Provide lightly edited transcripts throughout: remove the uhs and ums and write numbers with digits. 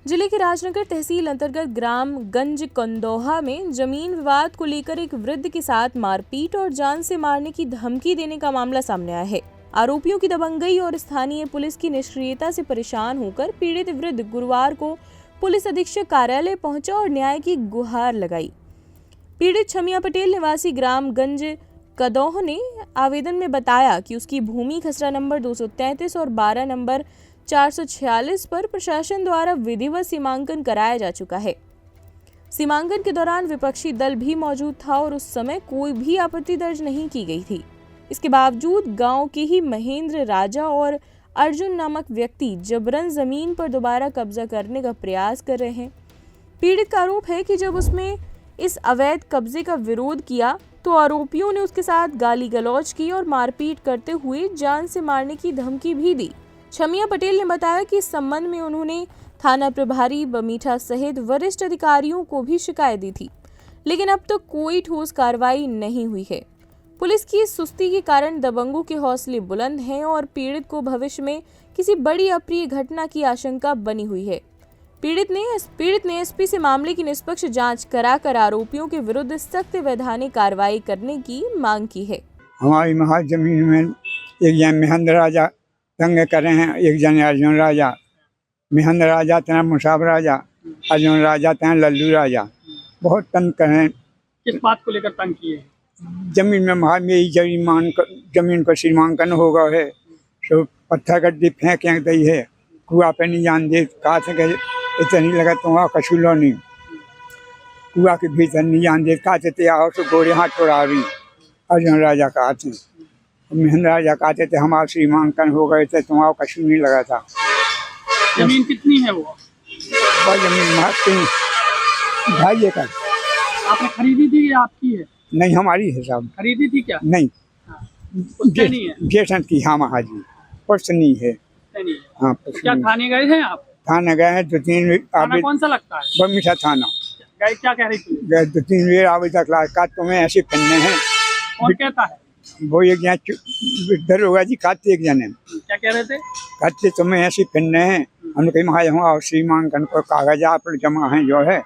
जिले के राजनगर तहसील अंतर्गत ग्राम गंज कंदोहा में जमीन विवाद को लेकर एक वृद्ध के साथ मारपीट और जान से मारने की धमकी देने का मामला सामने आया है। आरोपियों की दबंगई और स्थानीय पुलिस की निष्क्रियता से परेशान होकर पीड़ित वृद्ध गुरुवार को पुलिस अधीक्षक कार्यालय पहुंचा और न्याय की गुहार लगाई। पीड़ित छमिया पटेल निवासी ग्राम गंज कंदोहा ने आवेदन में बताया कि उसकी भूमि खसरा नंबर 233 और 12 नंबर 446 पर प्रशासन द्वारा विधिवत सीमांकन कराया जा चुका है। सीमांकन के दौरान विपक्षी दल भी मौजूद था और उस समय कोई भी आपत्ति दर्ज नहीं की गई थी। इसके बावजूद गांव के ही महेंद्र राजा और अर्जुन नामक व्यक्ति जबरन जमीन पर दोबारा कब्जा करने का प्रयास कर रहे हैं। पीड़ित का आरोप है कि जब उसने इस अवैध कब्जे का विरोध किया तो आरोपियों ने उसके साथ गाली गलौज की और मारपीट करते हुए जान से मारने की धमकी भी दी। छमिया पटेल ने बताया कि इस संबंध में उन्होंने थाना प्रभारी बमीठा सहित वरिष्ठ अधिकारियों को भी शिकायत दी थी, लेकिन अब तक कोई ठोस कार्रवाई नहीं हुई है। पुलिस की इस सुस्ती के कारण दबंगों के हौसले बुलंद हैं और पीड़ित को भविष्य में किसी बड़ी अप्रिय घटना की आशंका बनी हुई है। पीड़ित ने एसपी से मामले की निष्पक्ष जांच कराकर आरोपियों के विरुद्ध सख्त वैधानिक कार्रवाई करने की मांग की है। हमारी महा जमीन में एक जन महेंद्र राजा दंगे कर रहे हैं, एक जन अर्जुन राजा, महेंद्र राजा तना मुसाब राजा, अर्जुन राजा तना लल्लू राजा बहुत तंग कर रहे हैं। किस बात को लेकर तंग किए? जमीन में महा मेरी जमीन पर सीमांकन होगा है, सो पत्थर गड्ढी फेंक दी है, कुआ पे नहीं जान दे, कहा से इतनी लगा तुम्हारा कछुलो नहीं, कुआ के भीतर नहीं जान दे, कहा से तैयार तो गोरे हाथ तोड़ा भी। अर्जुन राजा कहा थे, महेंद्र राजा कहते थे हमारा सीमांकन हो गए थे, तुम्हारा कछु नहीं लगा था। जमीन कितनी है वो? जमीन भाई एकड़। आपने खरीदी थी या आपकी है? नहीं, हमारी है साहब। खरीदी थी क्या? नहीं, नहीं है। जेठन की। हाँ महाजी पर्स नहीं है। हाँ, क्या थाने गए हैं आप? थाना गए हैं 2-3 थाना कौन सा लगता है? बमीठा थाना गए। क्या कह रही थी? गए 2-3 बार आवेदन का तुम्हें ऐसे पन्ने हैं। कौन कहता है? वो एक इधर होगा जी, खाते एक जने क्या कह रहे थे? खाते तुम्हें ऐसे पन्ने हैं। हमने कही वहाँ सीमांकन को कागज आप जमा है जो है,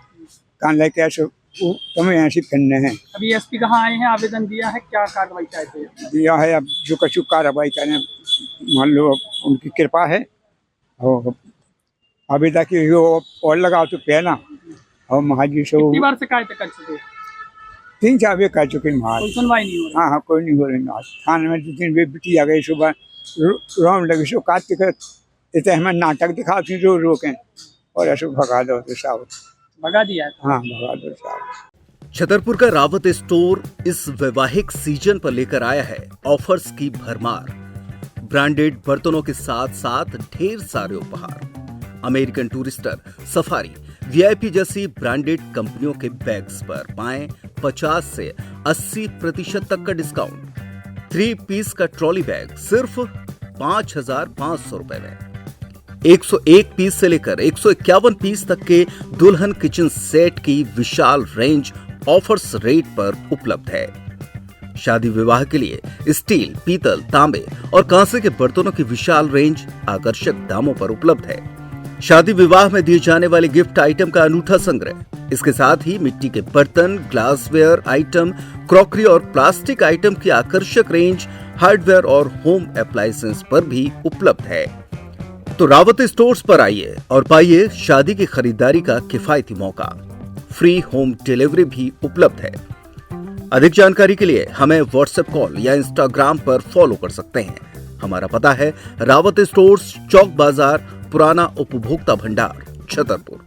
कहाँ लेके ऐसे तुम्हें ऐसी पन्ने हैं। अभी एसपी कहाँ आए हैं? आवेदन दिया है, क्या कार्रवाई चाहते हैं? दिया है, अब जो कछु कार्रवाई करें मान लो उनकी कृपा है। और अभी तक और लगा तो पहला और महाजी से कितनी बार शिकायत कर चुके? 3-4 बार कर चुके महाज। कोई सुनवाई नहीं हो रही? हाँ, कोई नहीं हो रही। थाने में 2-3 बार बिटी आ गई, सुबह राउंड लगी, सो कार्तिक इतने हमें नाटक दिखा थी जो रोकें और ऐसे भगा दो तो साहब। भगा दिया है? हाँ, भगा दो साहब। छतरपुर का रावत स्टोर इस वैवाहिक सीजन पर लेकर आया है ऑफर्स की भरमार। ब्रांडेड बर्तनों के साथ साथ ढेर सारे उपहार, अमेरिकन टूरिस्टर, सफारी, वीआईपी जैसी ब्रांडेड कंपनियों के बैग्स पर पाएं 50 से 80% तक का डिस्काउंट। 3 पीस का ट्रॉली बैग सिर्फ 5,500 रुपए में। 101 पीस से लेकर 151 पीस तक के दुल्हन किचन सेट की विशाल रेंज ऑफर्स रेट पर उपलब्ध है। शादी विवाह के लिए स्टील, पीतल, तांबे और कांसे के बर्तनों की विशाल रेंज आकर्षक दामों पर उपलब्ध है। शादी विवाह में दिए जाने वाले गिफ्ट आइटम का अनूठा संग्रह, इसके साथ ही मिट्टी के बर्तन, ग्लासवेयर आइटम, क्रॉकरी और प्लास्टिक आइटम की आकर्षक रेंज हार्डवेयर और होम अप्लायंसेस पर भी उपलब्ध है। तो रावत स्टोर्स पर आइए और पाइए शादी की खरीदारी का किफायती मौका। फ्री होम डिलीवरी भी उपलब्ध है। अधिक जानकारी के लिए हमें व्हाट्सएप कॉल या इंस्टाग्राम पर फॉलो कर सकते हैं। हमारा पता है रावत स्टोर्स, चौक बाजार, पुराना उपभोक्ता भंडार, छतरपुर।